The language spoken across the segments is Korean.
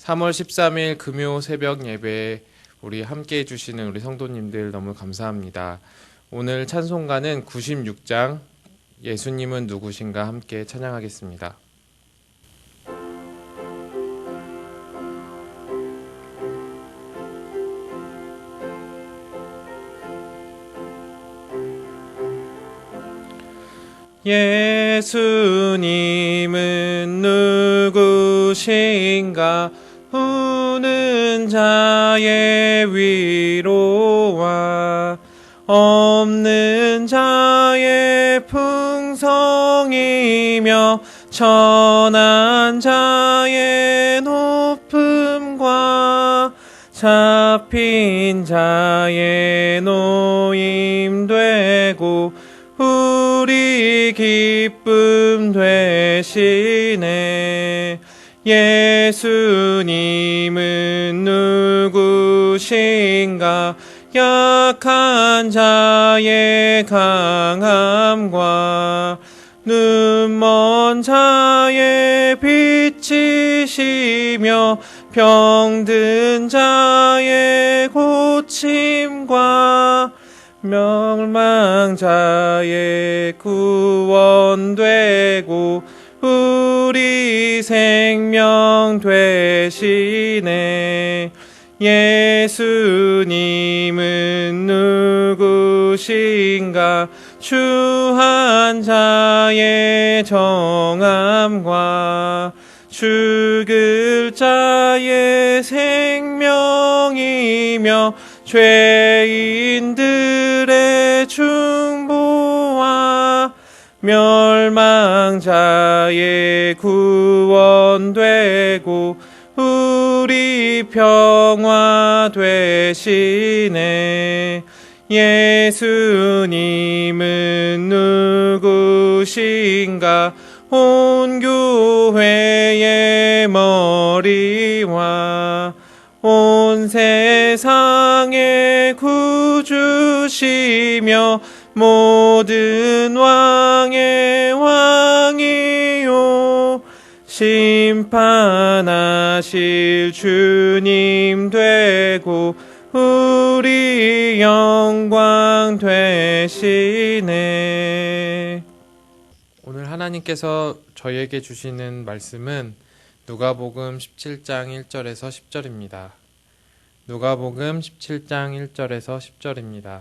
3월 13일 금요 새벽 예배에 우리 함께 해주시는 우리 성도님들 너무 감사합니다. 오늘 찬송가는 96장 예수님은 누구신가 함께 찬양하겠습니다. 예수님은 누구신가 우는 자의 위로와 없는 자의 풍성이며 천한 자의 높음과 잡힌 자의 노임되고 우리 기쁨 되시네. 예수님은 누구신가 약한 자의 강함과 눈먼 자의 빛이시며 병든 자의 고침과 멸망자의 구원되고 우리 생명 되시네. 예수님은 누구신가 추한 자의 정함과 죽을 자의 생명이며 죄인들의 중보와 멸망자의 구원되고 우리 평화 되시네. 예수님은 누구신가 온 교회의 머리와 온 세상의 구주시며 모든 왕의 왕이요 심판하실 주님 되고 우리 영광 되시네. 오늘 하나님께서 저희에게 주시는 말씀은 누가복음 17장 1절에서 10절입니다. 누가복음 17장 1절에서 10절입니다.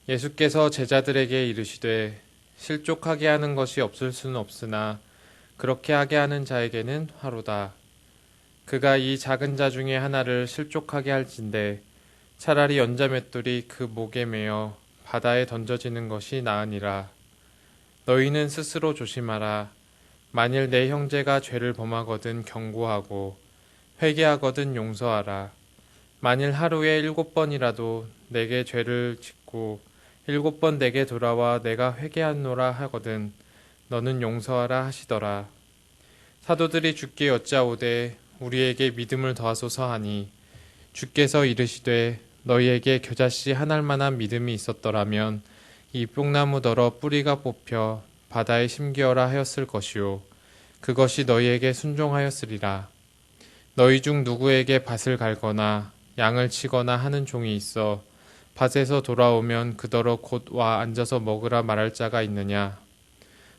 예수께서 제자들에게 이르시되 실족하게 하는 것이 없을 수는 없으나 그렇게 하게 하는 자에게는 화로다. 그가 이 작은 자 중에 하나를 실족하게 할진대 차라리 연자맷돌이 그 목에 매어 바다에 던져지는 것이 나으니라. 너희는 스스로 조심하라. 만일 내 형제가 죄를 범하거든 경고하고 회개하거든 용서하라. 만일 하루에 7번이라도 내게 죄를 짓고 7번 내게 돌아와 내가 회개하노라 하거든 너는 용서하라 하시더라. 사도들이 주께 여짜오되 우리에게 믿음을 더하소서 하니 주께서 이르시되 너희에게 겨자씨 한 알만한 믿음이 있었더라면 이 뽕나무더러 뿌리가 뽑혀 바다에 심기어라 하였을 것이요 그것이 너희에게 순종하였으리라. 너희 중 누구에게 밭을 갈거나 양을 치거나 하는 종이 있어 밭에서 돌아오면 그더러 곧 와 앉아서 먹으라 말할 자가 있느냐.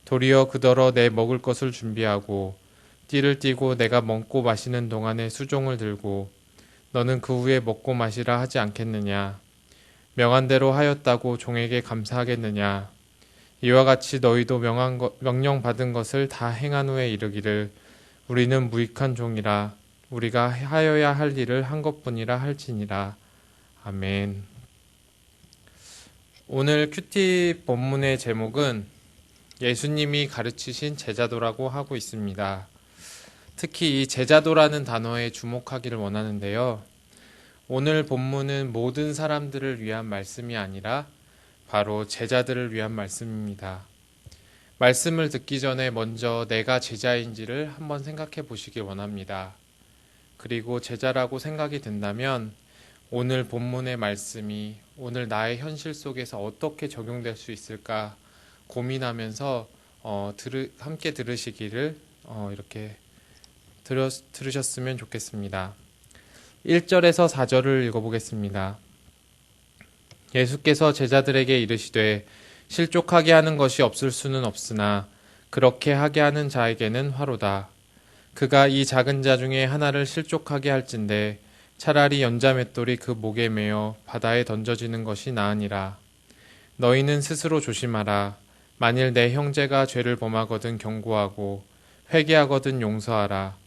도리어 그더러 내 먹을 것을 준비하고 띠를 띠고 내가 먹고 마시는 동안에 수종을 들고 너는 그 후에 먹고 마시라 하지 않겠느냐. 명한 대로 하였다고 종에게 감사하겠느냐. 이와 같이 너희도 명령받은 것을 다 행한 후에 이르기를 우리는 무익한 종이라 우리가 하여야 할 일을 한 것뿐이라 할지니라. 아멘. 오늘 큐티 본문의 제목은 예수님이 가르치신 제자도라고 하고 있습니다. 특히 이 제자도라는 단어에 주목하기를 원하는데요. 오늘 본문은 모든 사람들을 위한 말씀이 아니라 바로 제자들을 위한 말씀입니다. 말씀을 듣기 전에 먼저 내가 제자인지를 한번 생각해 보시기 원합니다. 그리고 제자라고 생각이 든다면 오늘 본문의 말씀이 오늘 나의 현실 속에서 어떻게 적용될 수 있을까 고민하면서 함께 들으시기를 이렇게 들으셨으면 좋겠습니다. 1절에서 4절을 읽어보겠습니다. 예수께서 제자들에게 이르시되 실족하게 하는 것이 없을 수는 없으나 그렇게 하게 하는 자에게는 화로다. 그가 이 작은 자 중에 하나를 실족하게 할진대 차라리 연자맷돌이 그 목에 매어 바다에 던져지는 것이 나으니라. 너희는 스스로 조심하라. 만일 내 형제가 죄를 범하거든 경고하고 회개하거든 용서하라.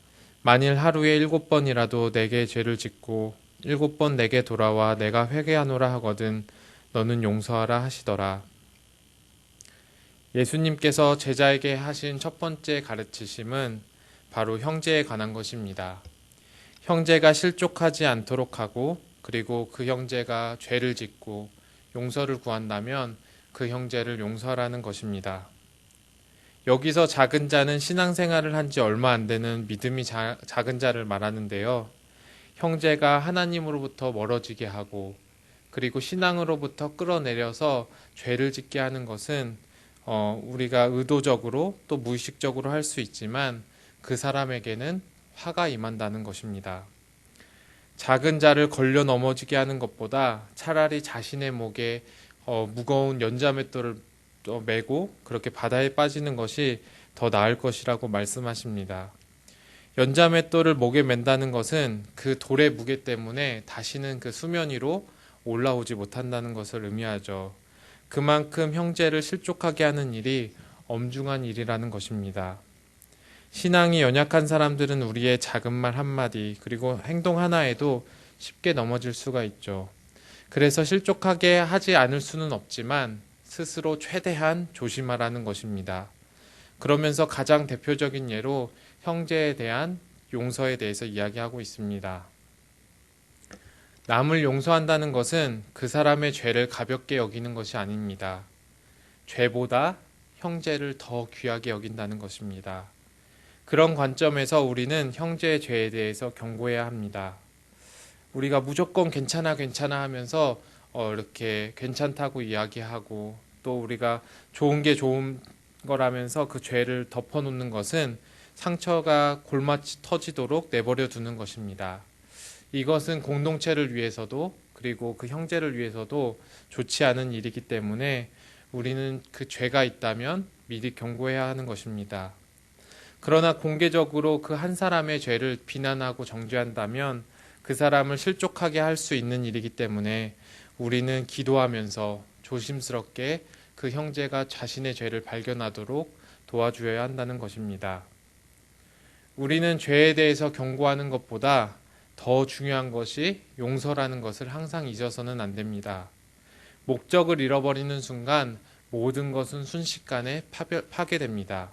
만일 하루에 7번이라도 내게 죄를 짓고 7번 내게 돌아와 내가 회개하노라 하거든 너는 용서하라 하시더라. 예수님께서 제자에게 하신 첫 번째 가르치심은 바로 형제에 관한 것입니다. 형제가 실족하지 않도록 하고 그리고 그 형제가 죄를 짓고 용서를 구한다면 그 형제를 용서하라는 것입니다. 여기서 작은 자는 신앙생활을 한 지 얼마 안 되는 믿음이 작은 자를 말하는데요. 형제가 하나님으로부터 멀어지게 하고 그리고 신앙으로부터 끌어내려서 죄를 짓게 하는 것은 우리가 의도적으로 또 무의식적으로 할 수 있지만 그 사람에게는 화가 임한다는 것입니다. 작은 자를 걸려 넘어지게 하는 것보다 차라리 자신의 목에 무거운 연자맷돌을 메고 그렇게 바다에 빠지는 것이 더 나을 것이라고 말씀하십니다. 연자맷돌을 목에 맨다는 것은 그 돌의 무게 때문에 다시는 그 수면 위로 올라오지 못한다는 것을 의미하죠. 그만큼 형제를 실족하게 하는 일이 엄중한 일이라는 것입니다. 신앙이 연약한 사람들은 우리의 작은 말 한마디 그리고 행동 하나에도 쉽게 넘어질 수가 있죠. 그래서 실족하게 하지 않을 수는 없지만 스스로 최대한 조심하라는 것입니다. 그러면서 가장 대표적인 예로 형제에 대한 용서에 대해서 이야기하고 있습니다. 남을 용서한다는 것은 그 사람의 죄를 가볍게 여기는 것이 아닙니다. 죄보다 형제를 더 귀하게 여긴다는 것입니다. 그런 관점에서 우리는 형제의 죄에 대해서 경고해야 합니다. 우리가 무조건 괜찮아 하면서 이렇게 괜찮다고 이야기하고 또 우리가 좋은 게 좋은 거라면서 그 죄를 덮어놓는 것은 상처가 골마치 터지도록 내버려 두는 것입니다. 이것은 공동체를 위해서도 그리고 그 형제를 위해서도 좋지 않은 일이기 때문에 우리는 그 죄가 있다면 미리 경고해야 하는 것입니다. 그러나 공개적으로 그 한 사람의 죄를 비난하고 정죄한다면 그 사람을 실족하게 할 수 있는 일이기 때문에 우리는 기도하면서 조심스럽게 그 형제가 자신의 죄를 발견하도록 도와주어야 한다는 것입니다. 우리는 죄에 대해서 경고하는 것보다 더 중요한 것이 용서라는 것을 항상 잊어서는 안 됩니다. 목적을 잃어버리는 순간 모든 것은 순식간에 파괴됩니다.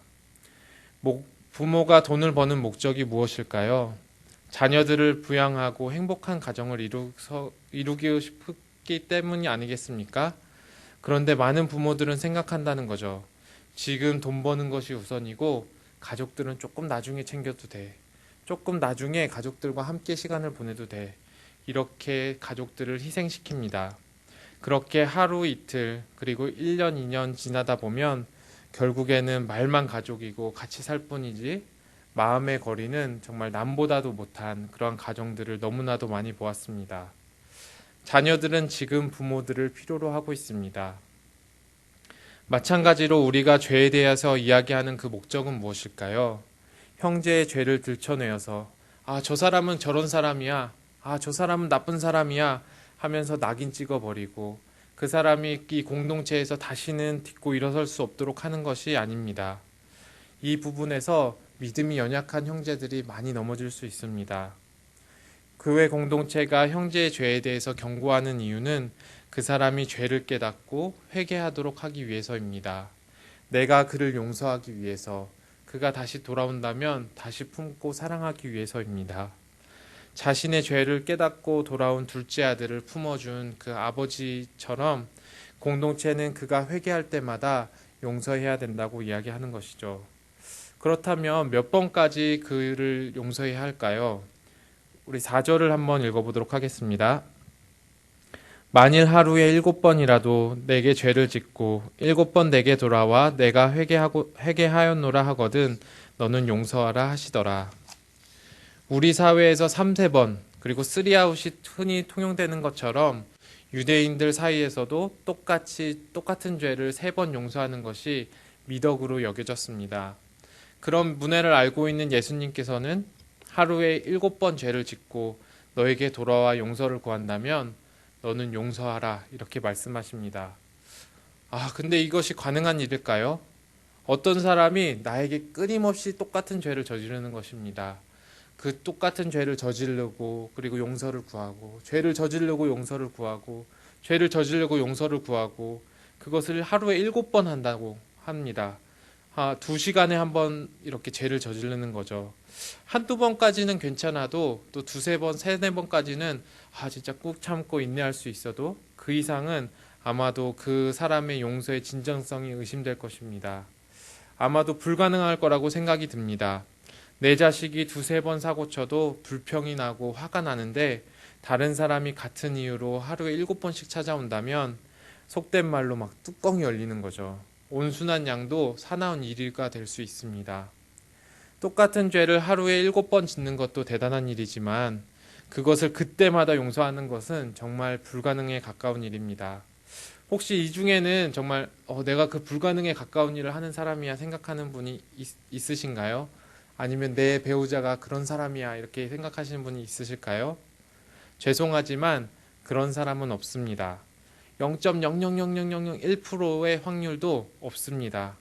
부모가 돈을 버는 목적이 무엇일까요? 자녀들을 부양하고 행복한 가정을 이루기 싶기 때문이 아니겠습니까? 그런데 많은 부모들은 생각한다는 거죠. 지금 돈 버는 것이 우선이고 가족들은 조금 나중에 챙겨도 돼. 조금 나중에 가족들과 함께 시간을 보내도 돼. 이렇게 가족들을 희생시킵니다. 그렇게 하루 이틀 그리고 1년 2년 지나다 보면 결국에는 말만 가족이고 같이 살 뿐이지 마음의 거리는 정말 남보다도 못한 그러한 가정들을 너무나도 많이 보았습니다. 자녀들은 지금 부모들을 필요로 하고 있습니다. 마찬가지로 우리가 죄에 대해서 이야기하는 그 목적은 무엇일까요? 형제의 죄를 들춰내어서 저 사람은 저런 사람이야. 저 사람은 나쁜 사람이야 하면서 낙인 찍어버리고 그 사람이 이 공동체에서 다시는 딛고 일어설 수 없도록 하는 것이 아닙니다. 이 부분에서 믿음이 연약한 형제들이 많이 넘어질 수 있습니다. 교회 공동체가 형제의 죄에 대해서 경고하는 이유는 그 사람이 죄를 깨닫고 회개하도록 하기 위해서입니다. 내가 그를 용서하기 위해서, 그가 다시 돌아온다면 다시 품고 사랑하기 위해서입니다. 자신의 죄를 깨닫고 돌아온 둘째 아들을 품어준 그 아버지처럼 공동체는 그가 회개할 때마다 용서해야 된다고 이야기하는 것이죠. 그렇다면 몇 번까지 그를 용서해야 할까요? 우리 4절을 한번 읽어보도록 하겠습니다. 만일 하루에 7번이라도 내게 죄를 짓고 7번 내게 돌아와 내가 회개하였노라 하거든 너는 용서하라 하시더라. 우리 사회에서 3-4번 그리고 3아웃이 흔히 통용되는 것처럼 유대인들 사이에서도 똑같은 죄를 3번 용서하는 것이 미덕으로 여겨졌습니다. 그런 문해를 알고 있는 예수님께서는 하루에 7번 죄를 짓고 너에게 돌아와 용서를 구한다면 너는 용서하라 이렇게 말씀하십니다. 근데 이것이 가능한 일일까요? 어떤 사람이 나에게 끊임없이 똑같은 죄를 저지르는 것입니다. 그 똑같은 죄를 저지르고 그리고 용서를 구하고 죄를 저지르고 용서를 구하고 죄를 저지르고 용서를 구하고 그것을 하루에 7번 한다고 합니다. 2시간에 한 번 이렇게 죄를 저지르는 거죠. 한두 번까지는 괜찮아도 또 2-3번, 3-4번까지는 진짜 꾹 참고 인내할 수 있어도 그 이상은 아마도 그 사람의 용서의 진정성이 의심될 것입니다. 아마도 불가능할 거라고 생각이 듭니다. 내 자식이 2-3번 사고쳐도 불평이 나고 화가 나는데 다른 사람이 같은 이유로 하루에 7번씩 찾아온다면 속된 말로 막 뚜껑이 열리는 거죠. 온순한 양도 사나운 일이가 될 수 있습니다. 똑같은 죄를 하루에 7번 짓는 것도 대단한 일이지만 그것을 그때마다 용서하는 것은 정말 불가능에 가까운 일입니다. 혹시 이 중에는 정말 내가 그 불가능에 가까운 일을 하는 사람이야 생각하는 분이 있으신가요? 아니면 내 배우자가 그런 사람이야 이렇게 생각하시는 분이 있으실까요? 죄송하지만 그런 사람은 없습니다. 0.0000001%의 확률도 없습니다.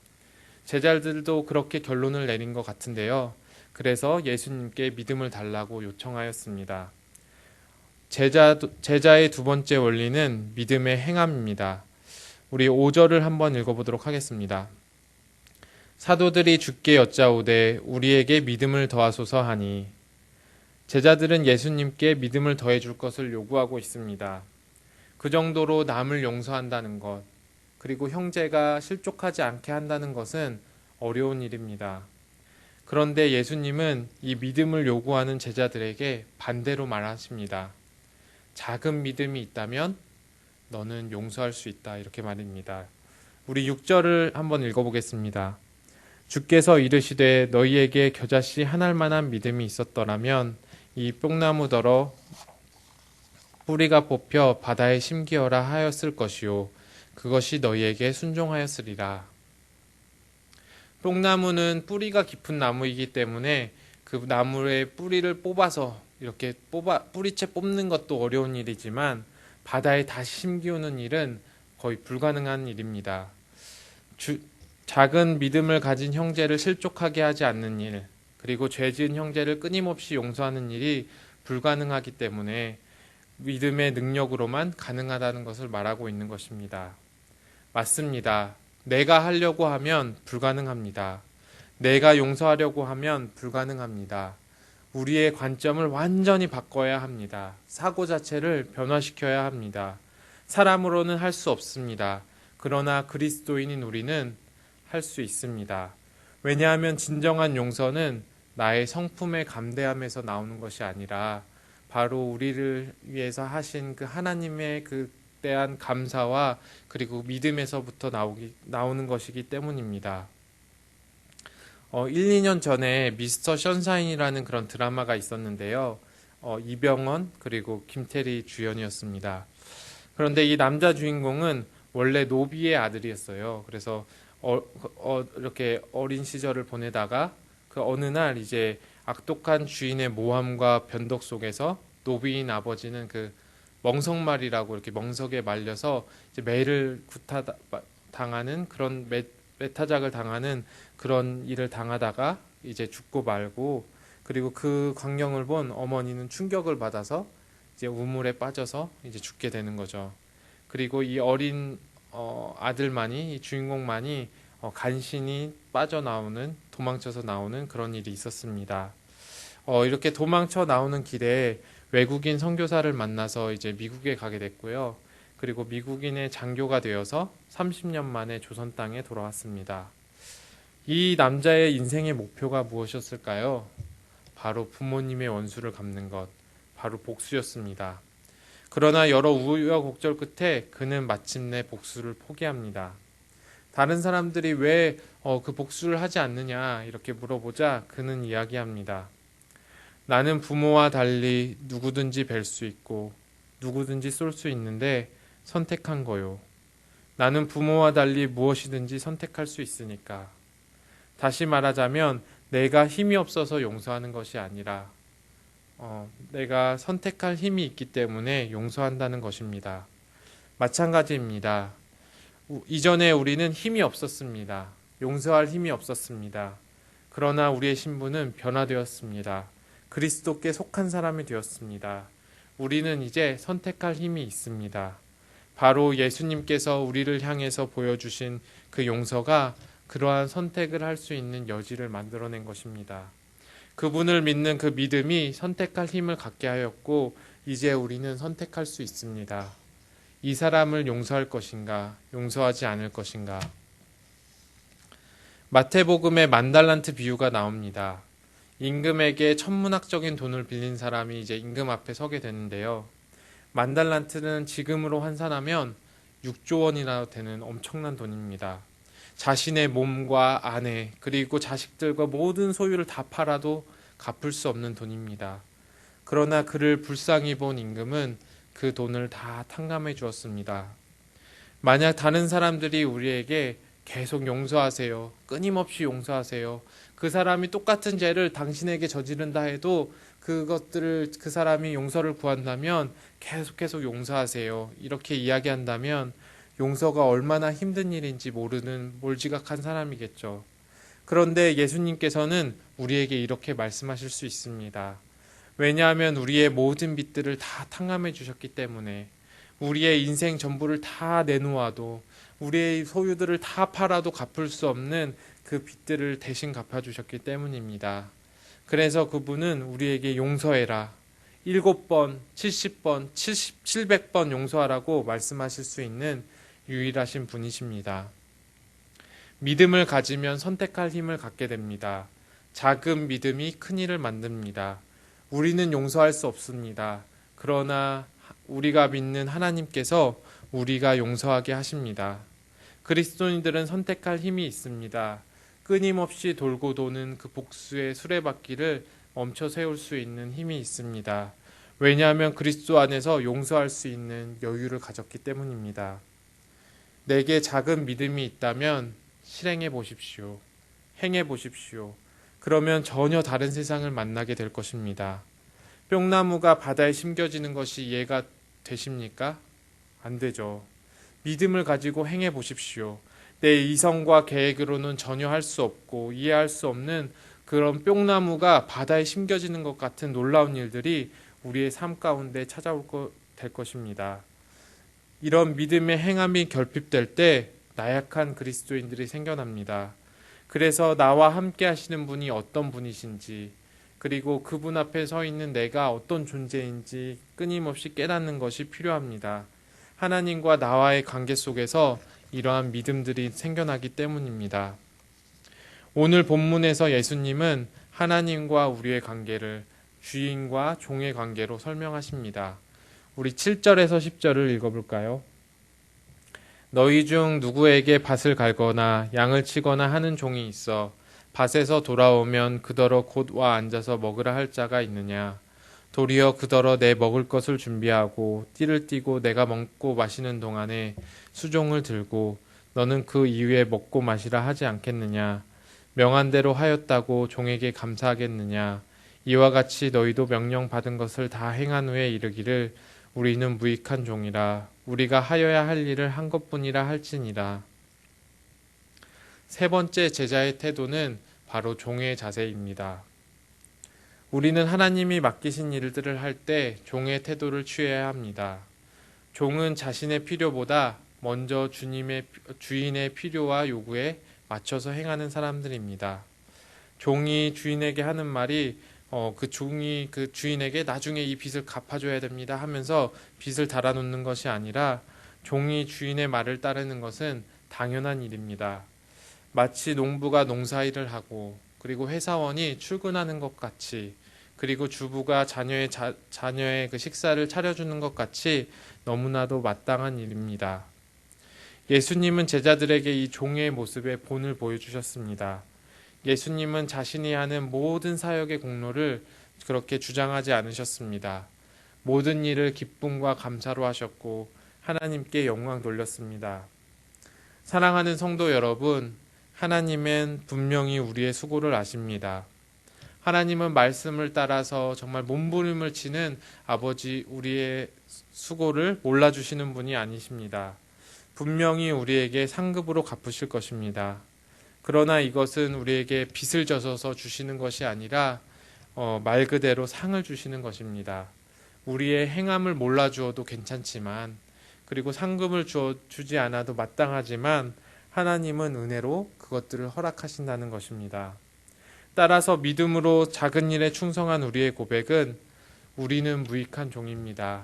제자들도 그렇게 결론을 내린 것 같은데요. 그래서 예수님께 믿음을 달라고 요청하였습니다. 제자의 두 번째 원리는 믿음의 행함입니다. 우리 5절을 한번 읽어보도록 하겠습니다. 사도들이 주께 여짜오되 우리에게 믿음을 더하소서 하니 제자들은 예수님께 믿음을 더해줄 것을 요구하고 있습니다. 그 정도로 남을 용서한다는 것, 그리고 형제가 실족하지 않게 한다는 것은 어려운 일입니다. 그런데 예수님은 이 믿음을 요구하는 제자들에게 반대로 말하십니다. 작은 믿음이 있다면 너는 용서할 수 있다 이렇게 말입니다. 우리 6절을 한번 읽어보겠습니다. 주께서 이르시되 너희에게 겨자씨 한 알만한 믿음이 있었더라면 이 뽕나무더러 뿌리가 뽑혀 바다에 심기어라 하였을 것이요 그것이 너희에게 순종하였으리라. 뽕나무는 뿌리가 깊은 나무이기 때문에 그 나무의 뿌리를 뽑아서 이렇게 뿌리채 뽑는 것도 어려운 일이지만 바다에 다시 심기우는 일은 거의 불가능한 일입니다. 작은 믿음을 가진 형제를 실족하게 하지 않는 일, 그리고 죄 지은 형제를 끊임없이 용서하는 일이 불가능하기 때문에 믿음의 능력으로만 가능하다는 것을 말하고 있는 것입니다. 맞습니다. 내가 하려고 하면 불가능합니다. 내가 용서하려고 하면 불가능합니다. 우리의 관점을 완전히 바꿔야 합니다. 사고 자체를 변화시켜야 합니다. 사람으로는 할 수 없습니다. 그러나 그리스도인인 우리는 할 수 있습니다. 왜냐하면 진정한 용서는 나의 성품의 감대함에서 나오는 것이 아니라 바로 우리를 위해서 하신 그 하나님의 그 대한 감사와 그리고 믿음에서부터 나오는 것이기 때문입니다. 1-2년 전에 미스터 션샤인이라는 그런 드라마가 있었는데요. 이병헌 그리고 김태리 주연이었습니다. 그런데 이 남자 주인공은 원래 노비의 아들이었어요. 그래서 이렇게 어린 시절을 보내다가 그 어느 날 이제 악독한 주인의 모함과 변덕 속에서 노비인 아버지는 그 멍석말이라고 이렇게 멍석에 말려서 이제 매를 당하는 그런 매타작을 당하는 그런 일을 당하다가 이제 죽고 말고, 그리고 그 광경을 본 어머니는 충격을 받아서 이제 우물에 빠져서 이제 죽게 되는 거죠. 그리고 이 어린 아들만이, 이 주인공만이 간신히 도망쳐서 나오는 그런 일이 있었습니다. 이렇게 도망쳐 나오는 길에 외국인 선교사를 만나서 이제 미국에 가게 됐고요. 그리고 미국인의 장교가 되어서 30년 만에 조선 땅에 돌아왔습니다. 이 남자의 인생의 목표가 무엇이었을까요? 바로 부모님의 원수를 갚는 것, 바로 복수였습니다. 그러나 여러 우여곡절 끝에 그는 마침내 복수를 포기합니다. 다른 사람들이 왜 그 복수를 하지 않느냐 이렇게 물어보자 그는 이야기합니다. 나는 부모와 달리 누구든지 뵐 수 있고 누구든지 쏠 수 있는데 선택한 거요. 나는 부모와 달리 무엇이든지 선택할 수 있으니까. 다시 말하자면 내가 힘이 없어서 용서하는 것이 아니라 내가 선택할 힘이 있기 때문에 용서한다는 것입니다. 마찬가지입니다. 이전에 우리는 힘이 없었습니다. 용서할 힘이 없었습니다. 그러나 우리의 신분은 변화되었습니다. 그리스도께 속한 사람이 되었습니다. 우리는 이제 선택할 힘이 있습니다. 바로 예수님께서 우리를 향해서 보여주신 그 용서가 그러한 선택을 할 수 있는 여지를 만들어낸 것입니다. 그분을 믿는 그 믿음이 선택할 힘을 갖게 하였고 이제 우리는 선택할 수 있습니다. 이 사람을 용서할 것인가, 용서하지 않을 것인가. 마태복음에 만달란트 비유가 나옵니다. 임금에게 천문학적인 돈을 빌린 사람이 이제 임금 앞에 서게 되는데요. 만달란트는 지금으로 환산하면 6조 원이나 되는 엄청난 돈입니다. 자신의 몸과 아내 그리고 자식들과 모든 소유를 다 팔아도 갚을 수 없는 돈입니다. 그러나 그를 불쌍히 본 임금은 그 돈을 다 탕감해 주었습니다. 만약 다른 사람들이 우리에게 계속 용서하세요, 끊임없이 용서하세요, 그 사람이 똑같은 죄를 당신에게 저지른다 해도 그것들을 그 사람이 용서를 구한다면 계속 용서하세요, 이렇게 이야기한다면 용서가 얼마나 힘든 일인지 모르는 몰지각한 사람이겠죠. 그런데 예수님께서는 우리에게 이렇게 말씀하실 수 있습니다. 왜냐하면 우리의 모든 빚들을 다 탕감해 주셨기 때문에, 우리의 인생 전부를 다 내놓아도, 우리의 소유들을 다 팔아도 갚을 수 없는 그 빚들을 대신 갚아주셨기 때문입니다. 그래서 그분은 우리에게 용서해라, 7번, 70번, 700번 용서하라고 말씀하실 수 있는 유일하신 분이십니다. 믿음을 가지면 선택할 힘을 갖게 됩니다. 작은 믿음이 큰 일을 만듭니다. 우리는 용서할 수 없습니다. 그러나 우리가 믿는 하나님께서 우리가 용서하게 하십니다. 그리스도인들은 선택할 힘이 있습니다. 끊임없이 돌고 도는 그 복수의 수레바퀴를 멈춰 세울 수 있는 힘이 있습니다. 왜냐하면 그리스도 안에서 용서할 수 있는 여유를 가졌기 때문입니다. 내게 작은 믿음이 있다면 실행해 보십시오. 행해 보십시오. 그러면 전혀 다른 세상을 만나게 될 것입니다. 뿅나무가 바다에 심겨지는 것이 이해가 되십니까? 안 되죠. 믿음을 가지고 행해 보십시오. 내 이성과 계획으로는 전혀 할 수 없고 이해할 수 없는 그런 뿅나무가 바다에 심겨지는 것 같은 놀라운 일들이 우리의 삶 가운데 될 것입니다. 이런 믿음의 행함이 결핍될 때 나약한 그리스도인들이 생겨납니다. 그래서 나와 함께 하시는 분이 어떤 분이신지, 그리고 그분 앞에 서 있는 내가 어떤 존재인지 끊임없이 깨닫는 것이 필요합니다. 하나님과 나와의 관계 속에서 이러한 믿음들이 생겨나기 때문입니다. 오늘 본문에서 예수님은 하나님과 우리의 관계를 주인과 종의 관계로 설명하십니다. 우리 7절에서 10절을 읽어볼까요? 너희 중 누구에게 밭을 갈거나 양을 치거나 하는 종이 있어 밭에서 돌아오면 그더러 곧 와 앉아서 먹으라 할 자가 있느냐? 도리어 그더러 내 먹을 것을 준비하고 띠를 띠고 내가 먹고 마시는 동안에 수종을 들고 너는 그 이후에 먹고 마시라 하지 않겠느냐? 명한 대로 하였다고 종에게 감사하겠느냐? 이와 같이 너희도 명령 받은 것을 다 행한 후에 이르기를 우리는 무익한 종이라 우리가 하여야 할 일을 한 것뿐이라 할지니라. 세 번째 제자의 태도는 바로 종의 자세입니다. 우리는 하나님이 맡기신 일들을 할 때 종의 태도를 취해야 합니다. 종은 자신의 필요보다 먼저 주인의 필요와 요구에 맞춰서 행하는 사람들입니다. 종이 주인에게 하는 말이 그 종이 그 주인에게 나중에 이 빚을 갚아줘야 됩니다 하면서 빚을 달아놓는 것이 아니라 종이 주인의 말을 따르는 것은 당연한 일입니다. 마치 농부가 농사일을 하고 그리고 회사원이 출근하는 것 같이, 그리고 주부가 자녀의 그 식사를 차려주는 것 같이 너무나도 마땅한 일입니다. 예수님은 제자들에게 이 종의 모습의 본을 보여주셨습니다. 예수님은 자신이 하는 모든 사역의 공로를 그렇게 주장하지 않으셨습니다. 모든 일을 기쁨과 감사로 하셨고 하나님께 영광 돌렸습니다. 사랑하는 성도 여러분, 하나님은 분명히 우리의 수고를 아십니다. 하나님은 말씀을 따라서 정말 몸부림을 치는 아버지 우리의 수고를 몰라주시는 분이 아니십니다. 분명히 우리에게 상급으로 갚으실 것입니다. 그러나 이것은 우리에게 빚을 져서 주시는 것이 아니라 말 그대로 상을 주시는 것입니다. 우리의 행함을 몰라주어도 괜찮지만, 그리고 상급을 주지 않아도 마땅하지만 하나님은 은혜로 그것들을 허락하신다는 것입니다. 따라서 믿음으로 작은 일에 충성한 우리의 고백은 우리는 무익한 종입니다.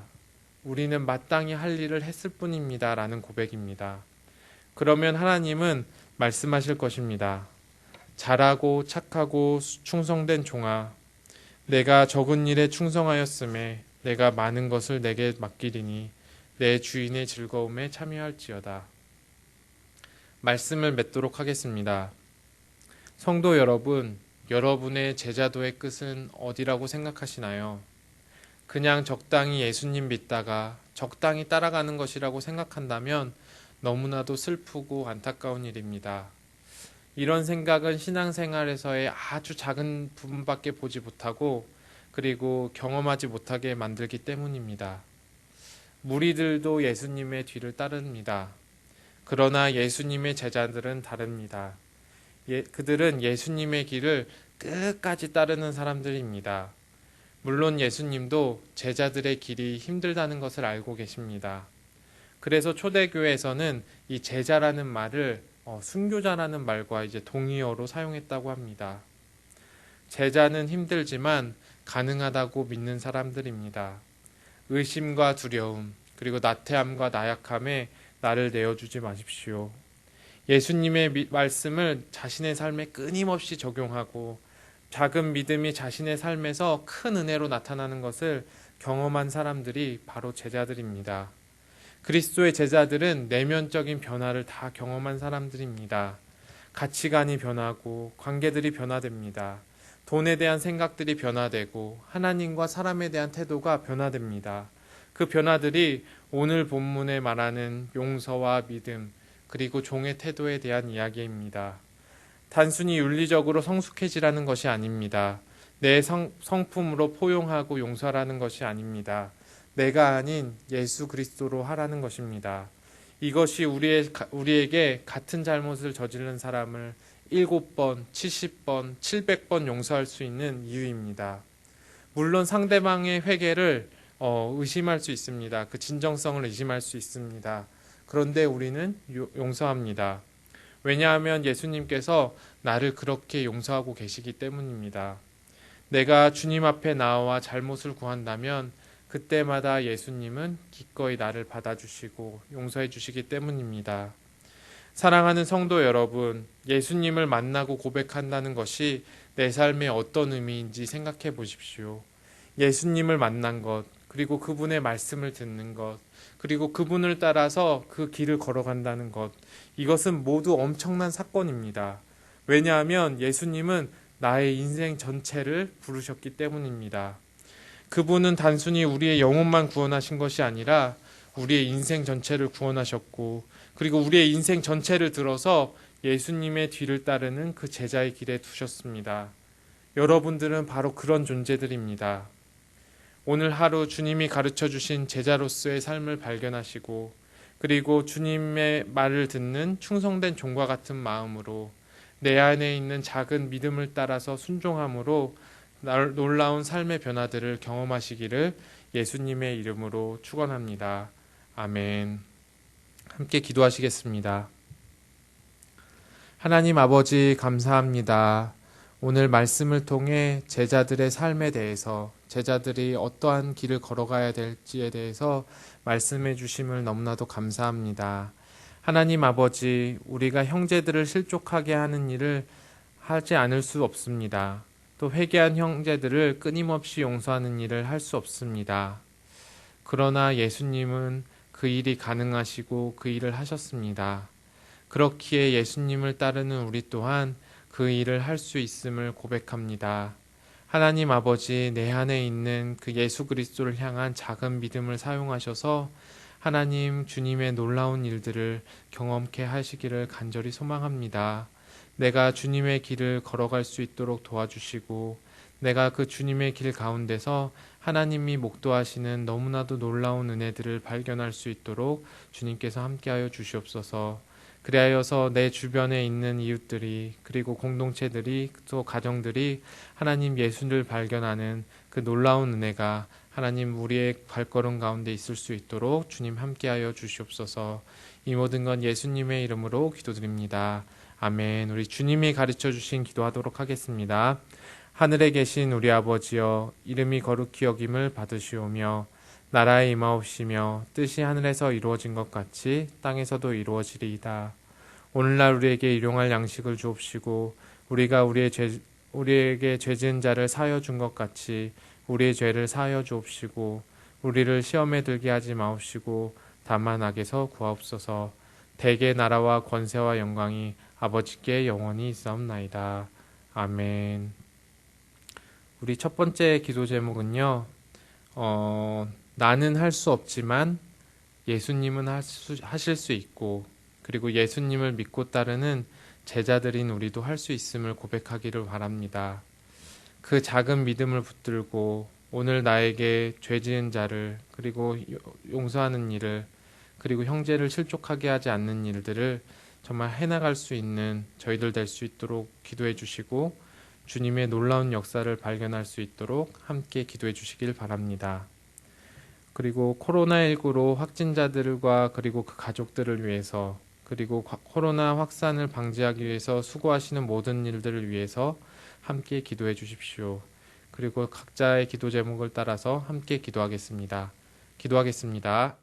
우리는 마땅히 할 일을 했을 뿐입니다. 라는 고백입니다. 그러면 하나님은 말씀하실 것입니다. 잘하고 착하고 충성된 종아, 내가 적은 일에 충성하였음에 내가 많은 것을 내게 맡기리니 내 주인의 즐거움에 참여할지어다. 말씀을 맺도록 하겠습니다. 성도 여러분, 여러분의 제자도의 끝은 어디라고 생각하시나요? 그냥 적당히 예수님 믿다가 적당히 따라가는 것이라고 생각한다면 너무나도 슬프고 안타까운 일입니다. 이런 생각은 신앙생활에서의 아주 작은 부분밖에 보지 못하고 그리고 경험하지 못하게 만들기 때문입니다. 무리들도 예수님의 뒤를 따릅니다. 그러나 예수님의 제자들은 다릅니다. 그들은 예수님의 길을 끝까지 따르는 사람들입니다. 물론 예수님도 제자들의 길이 힘들다는 것을 알고 계십니다. 그래서 초대교회에서는 이 제자라는 말을 순교자라는 말과 이제 동의어로 사용했다고 합니다. 제자는 힘들지만 가능하다고 믿는 사람들입니다. 의심과 두려움, 그리고 나태함과 나약함에 나를 내어주지 마십시오. 예수님의 말씀을 자신의 삶에 끊임없이 적용하고 작은 믿음이 자신의 삶에서 큰 은혜로 나타나는 것을 경험한 사람들이 바로 제자들입니다. 그리스도의 제자들은 내면적인 변화를 다 경험한 사람들입니다. 가치관이 변하고 관계들이 변화됩니다. 돈에 대한 생각들이 변화되고 하나님과 사람에 대한 태도가 변화됩니다. 그 변화들이 오늘 본문에 말하는 용서와 믿음, 그리고 종의 태도에 대한 이야기입니다. 단순히 윤리적으로 성숙해지라는 것이 아닙니다. 내 성품으로 포용하고 용서하라는 것이 아닙니다. 내가 아닌 예수 그리스도로 하라는 것입니다. 이것이 우리에게 같은 잘못을 저지른 사람을 7번, 70번, 700번 용서할 수 있는 이유입니다. 물론 상대방의 회개를 의심할 수 있습니다. 그 진정성을 의심할 수 있습니다. 그런데 우리는 용서합니다. 왜냐하면 예수님께서 나를 그렇게 용서하고 계시기 때문입니다. 내가 주님 앞에 나와 잘못을 구한다면 그때마다 예수님은 기꺼이 나를 받아주시고 용서해 주시기 때문입니다. 사랑하는 성도 여러분, 예수님을 만나고 고백한다는 것이 내 삶에 어떤 의미인지 생각해 보십시오. 예수님을 만난 것, 그리고 그분의 말씀을 듣는 것, 그리고 그분을 따라서 그 길을 걸어간다는 것, 이것은 모두 엄청난 사건입니다. 왜냐하면 예수님은 나의 인생 전체를 부르셨기 때문입니다. 그분은 단순히 우리의 영혼만 구원하신 것이 아니라 우리의 인생 전체를 구원하셨고, 그리고 우리의 인생 전체를 들어서 예수님의 뒤를 따르는 그 제자의 길에 두셨습니다. 여러분들은 바로 그런 존재들입니다. 오늘 하루 주님이 가르쳐 주신 제자로서의 삶을 발견하시고, 그리고 주님의 말을 듣는 충성된 종과 같은 마음으로 내 안에 있는 작은 믿음을 따라서 순종함으로 놀라운 삶의 변화들을 경험하시기를 예수님의 이름으로 축원합니다. 아멘. 함께 기도하시겠습니다. 하나님 아버지 감사합니다. 오늘 말씀을 통해 제자들의 삶에 대해서, 제자들이 어떠한 길을 걸어가야 될지에 대해서 말씀해 주심을 너무나도 감사합니다. 하나님 아버지, 우리가 형제들을 실족하게 하는 일을 하지 않을 수 없습니다. 또 회개한 형제들을 끊임없이 용서하는 일을 할 수 없습니다. 그러나 예수님은 그 일이 가능하시고 그 일을 하셨습니다. 그렇기에 예수님을 따르는 우리 또한 그 일을 할 수 있음을 고백합니다. 하나님 아버지, 내 안에 있는 그 예수 그리스도를 향한 작은 믿음을 사용하셔서 하나님 주님의 놀라운 일들을 경험케 하시기를 간절히 소망합니다. 내가 주님의 길을 걸어갈 수 있도록 도와주시고 내가 그 주님의 길 가운데서 하나님이 목도하시는 너무나도 놀라운 은혜들을 발견할 수 있도록 주님께서 함께하여 주시옵소서. 그리하여서 내 주변에 있는 이웃들이 그리고 공동체들이 또 가정들이 하나님 예수를 발견하는 그 놀라운 은혜가 하나님 우리의 발걸음 가운데 있을 수 있도록 주님 함께하여 주시옵소서. 이 모든 건 예수님의 이름으로 기도드립니다. 아멘. 우리 주님이 가르쳐 주신 기도하도록 하겠습니다. 하늘에 계신 우리 아버지여, 이름이 거룩히 여김을 받으시오며 나라에 임하옵시며 뜻이 하늘에서 이루어진 것 같이 땅에서도 이루어지리이다. 오늘날 우리에게 일용할 양식을 주옵시고 우리가 우리에게 죄 지은 자를 사하여 준 것 같이 우리의 죄를 사하여 주옵시고 우리를 시험에 들게 하지 마옵시고 다만 악에서 구하옵소서. 대개 나라와 권세와 영광이 아버지께 영원히 있사옵나이다. 아멘. 우리 첫 번째 기도 제목은요. 나는 할 수 없지만 예수님은 하실 수 있고 그리고 예수님을 믿고 따르는 제자들인 우리도 할 수 있음을 고백하기를 바랍니다. 그 작은 믿음을 붙들고 오늘 나에게 죄 지은 자를 그리고 용서하는 일을 그리고 형제를 실족하게 하지 않는 일들을 정말 해나갈 수 있는 저희들 될 수 있도록 기도해 주시고 주님의 놀라운 역사를 발견할 수 있도록 함께 기도해 주시길 바랍니다. 그리고 코로나19로 확진자들과 그리고 그 가족들을 위해서 그리고 코로나 확산을 방지하기 위해서 수고하시는 모든 일들을 위해서 함께 기도해 주십시오. 그리고 각자의 기도 제목을 따라서 함께 기도하겠습니다. 기도하겠습니다.